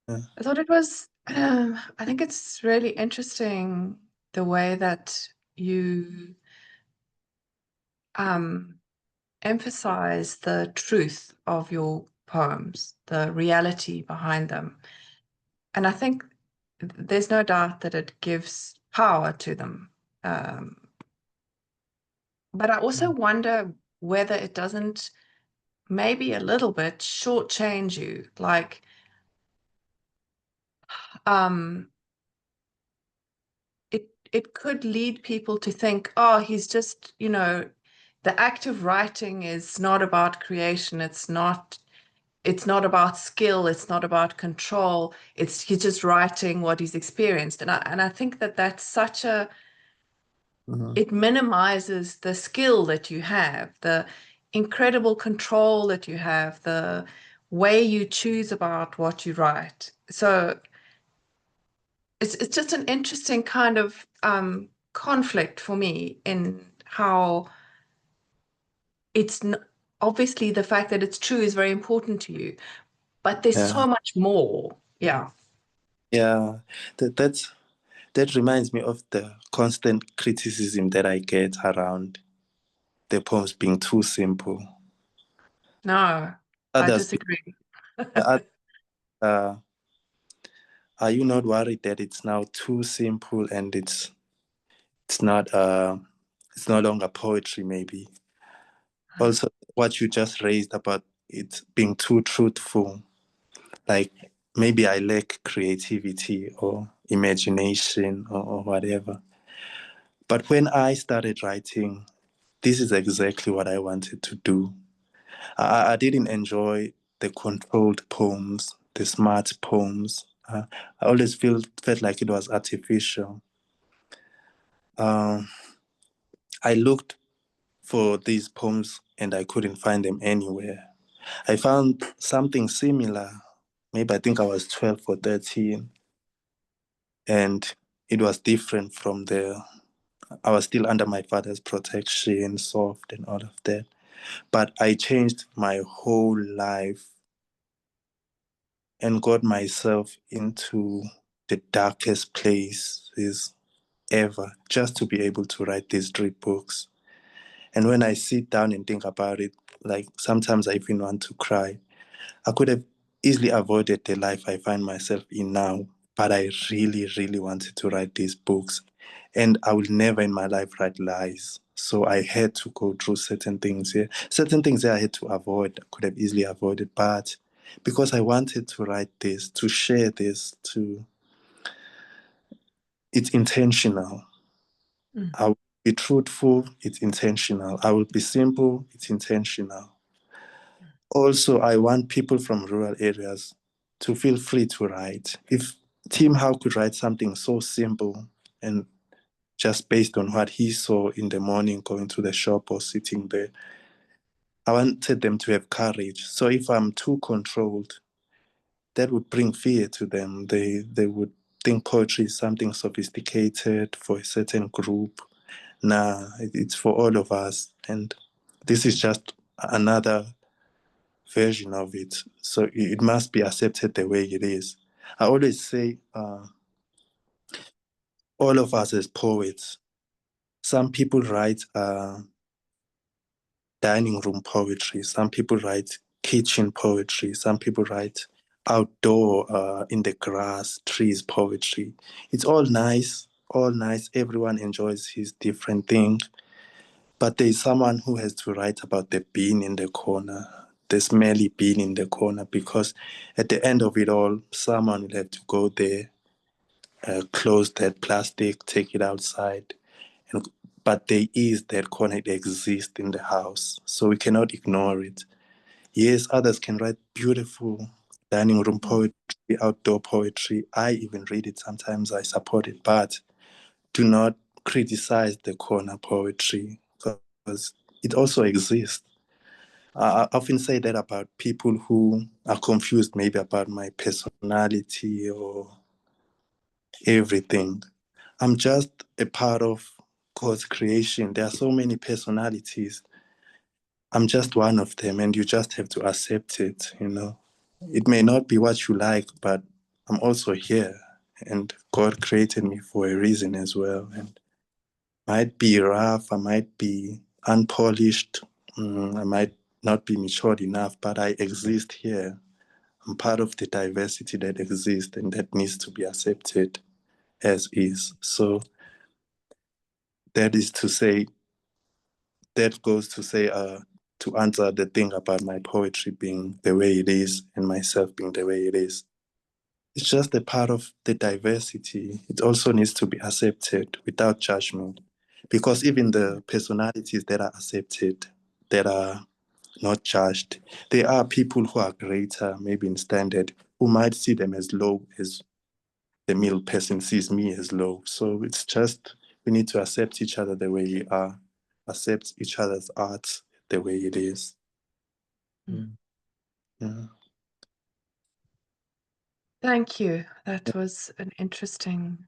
Yeah. I thought it was, I think it's really interesting the way that you emphasize the truth of your poems, the reality behind them. And I think there's no doubt that it gives power to them. But I also wonder whether it doesn't maybe a little bit shortchange you. Like, it could lead people to think, oh, he's just, the act of writing is not about creation. It's not about skill. It's not about control. He's just writing what he's experienced. And I think that that's such a, it minimizes the skill that you have, the incredible control that you have, the way you choose about what you write. So it's just an interesting kind of conflict for me in how obviously the fact that it's true is very important to you, but there's so much more. Yeah. Yeah, that reminds me of the constant criticism that I get around the poems being too simple. No, I Others, disagree. are you not worried that it's now too simple and it's not it's no longer poetry maybe? Also, what you just raised about it being too truthful, like maybe I lack creativity or imagination or whatever. But when I started writing, this is exactly what I wanted to do. I didn't enjoy the controlled poems, the smart poems. I always felt like it was artificial. I looked for these poems and I couldn't find them anywhere. I found something similar. Maybe I think I was 12 or 13. And it was different from I was still under my father's protection, soft and all of that. But I changed my whole life and got myself into the darkest places ever just to be able to write these 3 books. And when I sit down and think about it, like sometimes I even want to cry. I could have easily avoided the life I find myself in now, but I really, really wanted to write these books. And I will never in my life write lies. So I had to go through certain things here. Certain things that I had to avoid, I could have easily avoided. But because I wanted to write this, to share this, it's intentional. I will be truthful, it's intentional. I will be simple, it's intentional. Also, I want people from rural areas to feel free to write. If Teamhw could write something so simple and just based on what he saw in the morning going to the shop or sitting there, I wanted them to have courage. So if I'm too controlled, that would bring fear to them. They would think poetry is something sophisticated for a certain group. Nah, it's for all of us. And this is just another version of it. So it must be accepted the way it is. I always say, all of us as poets, some people write dining room poetry, some people write kitchen poetry, some people write outdoor in the grass, trees poetry. It's all nice, all nice. Everyone enjoys his different thing. But there's someone who has to write about the bean in the corner, the smelly bean in the corner, because at the end of it all, someone will have to go there, close that plastic, take it outside. But there is that corner, it exists in the house, so we cannot ignore it. Yes, others can write beautiful dining room poetry, outdoor poetry. I even read it sometimes, I support it, but do not criticize the corner poetry because it also exists. I often say that about people who are confused maybe about my personality or everything. I'm just a part of God's creation. There are so many personalities. I'm just one of them, and you just have to accept it, you know. It may not be what you like, but I'm also here, and God created me for a reason as well. And might be rough, I might be unpolished, I might not be matured enough, but I exist here. I'm part of the diversity that exists and that needs to be accepted as is. So that is to say, that goes to say, to answer the thing about my poetry being the way it is and myself being the way it is. it's just a part of the diversity. It also needs to be accepted without judgment. Because even the personalities that are accepted, that are not judged, there are people who are greater, maybe in standard, who might see them as low as the male person sees me as low. So it's just, we need to accept each other the way we are, accept each other's art the way it is. Yeah. Thank you. That was an interesting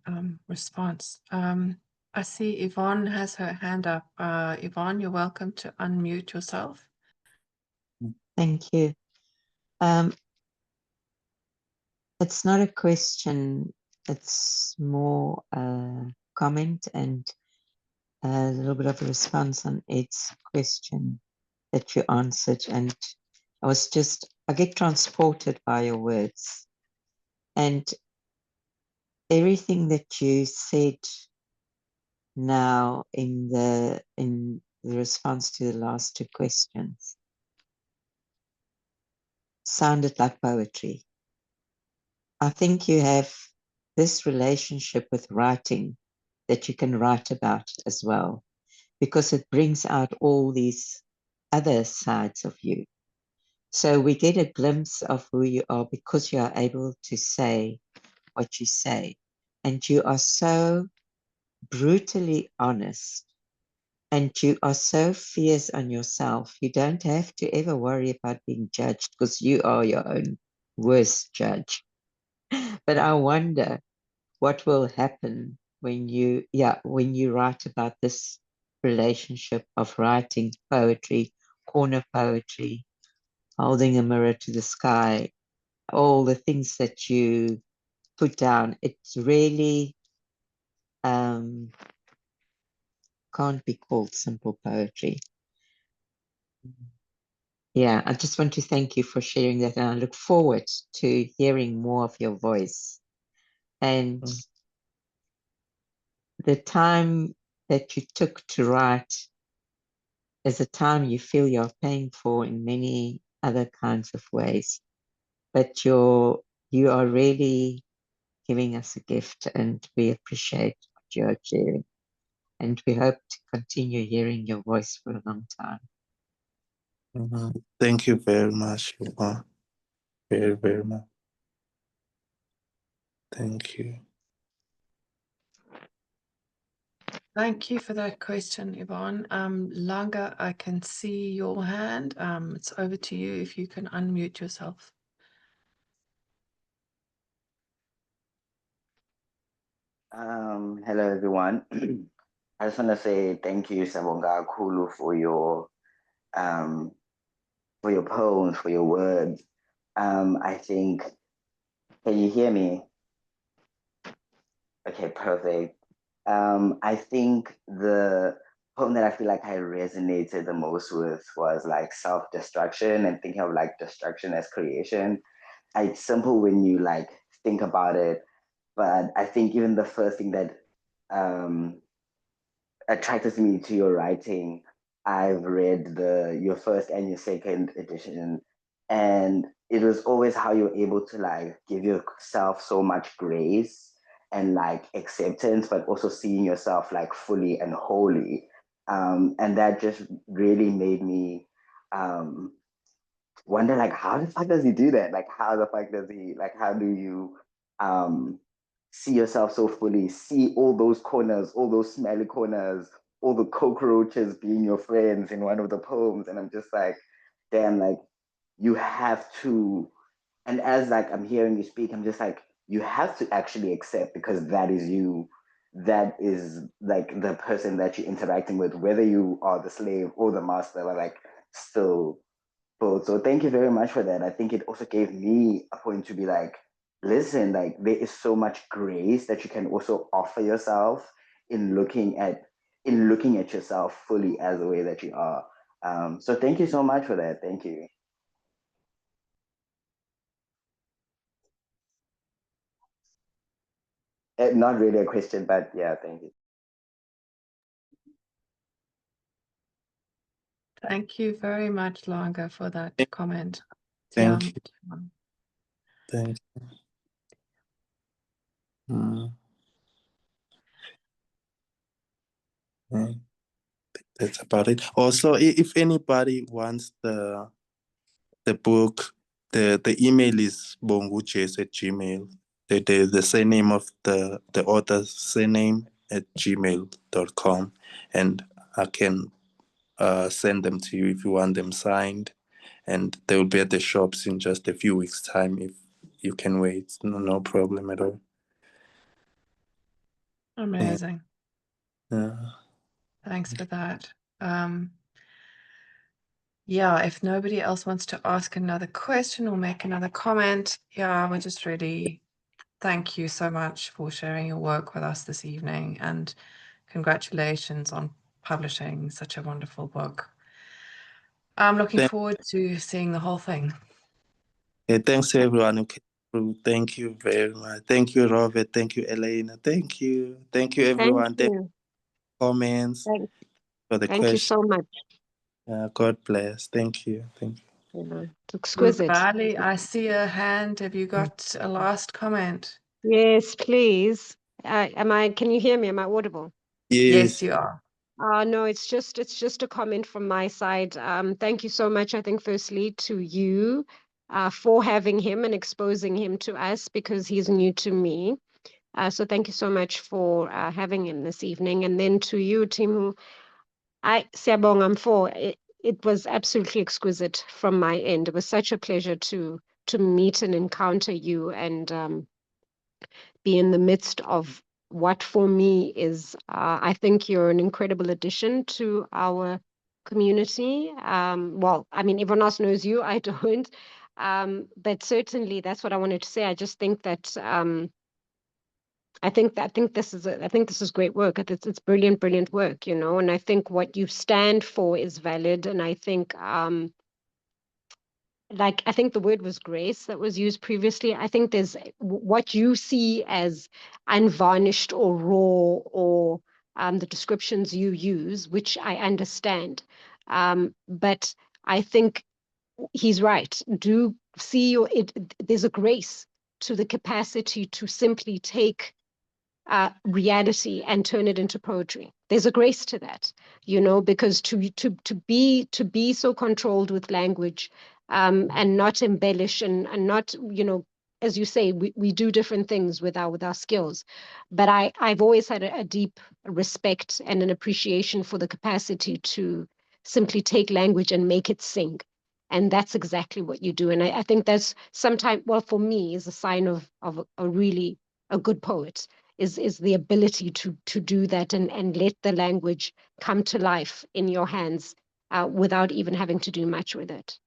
response. I see Yvonne has her hand up. Yvonne, you're welcome to unmute yourself. Thank you. It's not a question, it's more a comment and a little bit of a response on Ed's question that you answered. And I get transported by your words. And everything that you said now in the response to the last two questions sounded like poetry. I think you have this relationship with writing that you can write about as well, because it brings out all these other sides of you. So we get a glimpse of who you are because you are able to say what you say. And you are so brutally honest, and you are so fierce on yourself. You don't have to ever worry about being judged because you are your own worst judge. But I wonder what will happen when you write about this relationship of writing poetry, corner poetry, holding a mirror to the sky, all the things that you put down. It's really can't be called simple poetry. Yeah, I just want to thank you for sharing that, and I look forward to hearing more of your voice. And the time that you took to write is a time you feel you're paying for in many other kinds of ways. But you are really giving us a gift, and we appreciate what you're sharing. And we hope to continue hearing your voice for a long time. Thank you very much, Yvonne. Very, very much. Thank you. Thank you for that question, Yvonne. Langa, I can see your hand. It's over to you if you can unmute yourself. Hello everyone. I just want to say thank you, Sabonga Kulu, for your poems, for your words. I think, can you hear me? Okay, perfect. I think the poem that I feel like I resonated the most with was like self-destruction, and thinking of like destruction as creation. It's simple when you like think about it, but I think even the first thing that attracted me to your writing, I've read your first and your second edition, and it was always how you're able to like give yourself so much grace and like acceptance, but also seeing yourself like fully and wholly. And that just really made me wonder, like, how the fuck does he do that? Like, how the fuck does he, like, how do you see yourself so fully, see all those corners, all those smelly corners, all the cockroaches being your friends in one of the poems? And I'm just like, damn, like, you have to, and as like I'm hearing you speak, I'm just like, you have to actually accept, because that is you. That is like the person that you're interacting with, whether you are the slave or the master, but like still both. So thank you very much for that. I think it also gave me a point to be like, listen, like there is so much grace that you can also offer yourself in looking at yourself fully as the way that you are. So thank you so much for that. Thank you. Not really a question, but yeah, thank you. Thank you very much, Langa, for that comment. Thank you. Tiam. Thank you. Mm. Yeah, that's about it. Also, if anybody wants the book, the email is SbonguJesu@gmail. The surname of the author's surname @gmail.com, and I can send them to you if you want them signed, and they will be at the shops in just a few weeks' time if you can wait. No problem at all. Amazing. Yeah. Thanks for that. Yeah, if nobody else wants to ask another question or make another comment, yeah, we just really thank you so much for sharing your work with us this evening, and congratulations on publishing such a wonderful book. I'm looking forward to seeing the whole thing. Yeah, thanks to everyone who came through. Thank you very much. Thank you, Robert. Thank you, Elena. Thank you. Thank you, everyone. Thank you. Comments, for the Thank you question. so much. God bless. Thank you. Thank you. Yeah, it's exquisite. Mbali, I see a hand. Have you got a last comment? Yes, please. Can you hear me? Am I audible? Yes, Yes. you are. No, it's just a comment from my side. Thank you so much, I think, firstly, to you for having him and exposing him to us, because he's new to me. So thank you so much for having him this evening. And then to you, Teamhw, siyabonga mfo. It was absolutely exquisite from my end. It was such a pleasure to meet and encounter you, and be in the midst of what for me is, I think you're an incredible addition to our community. Well, I mean, everyone else knows you, I don't. But certainly that's what I wanted to say. I just think that I think this is great work. It's brilliant work, you know. And I think what you stand for is valid. And I think I think the word was grace that was used previously. I think there's what you see as unvarnished or raw, or the descriptions you use, which I understand. But I think he's right. Do see there's a grace to the capacity to simply take reality and turn it into poetry. There's a grace to that, you know, because to be so controlled with language, and not embellish, and not, you know, as you say, we do different things with our skills, but I've always had a deep respect and an appreciation for the capacity to simply take language and make it sing. And that's exactly what you do. And I think that's sometimes, well, for me, is a sign of a really a good poet, is the ability to do that, and let the language come to life in your hands, without even having to do much with it.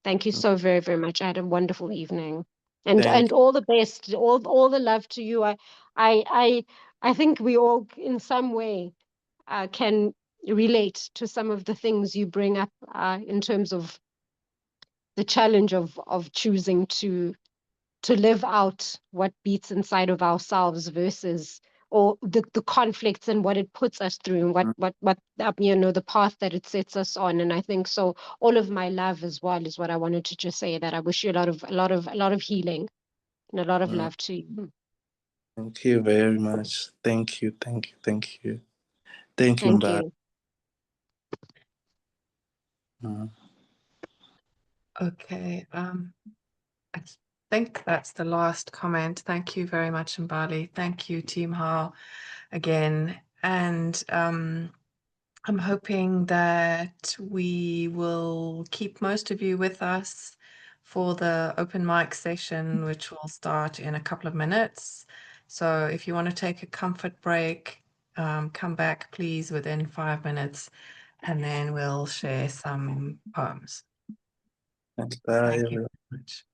Thank you so very much. I had a wonderful evening, and all the best, all the love to you. I think we all in some way can relate to some of the things you bring up, in terms of the challenge of choosing to live out what beats inside of ourselves versus, or the conflicts and what it puts us through, and what you know, the path that it sets us on. And I think so all of my love as well is what I wanted to just say, that I wish you a lot of healing and a lot of love to you. Thank you very much. Thank you. Thank you. Thank you. Thank you, Thank Mbali. you. Okay. I think that's the last comment. Thank you very much, Mbali. Thank you, Teamhw, again. And I'm hoping that we will keep most of you with us for the open mic session, which will start in a couple of minutes. So if you want to take a comfort break, come back, please, within 5 minutes, and then we'll share some poems. Bye. Thank you very much.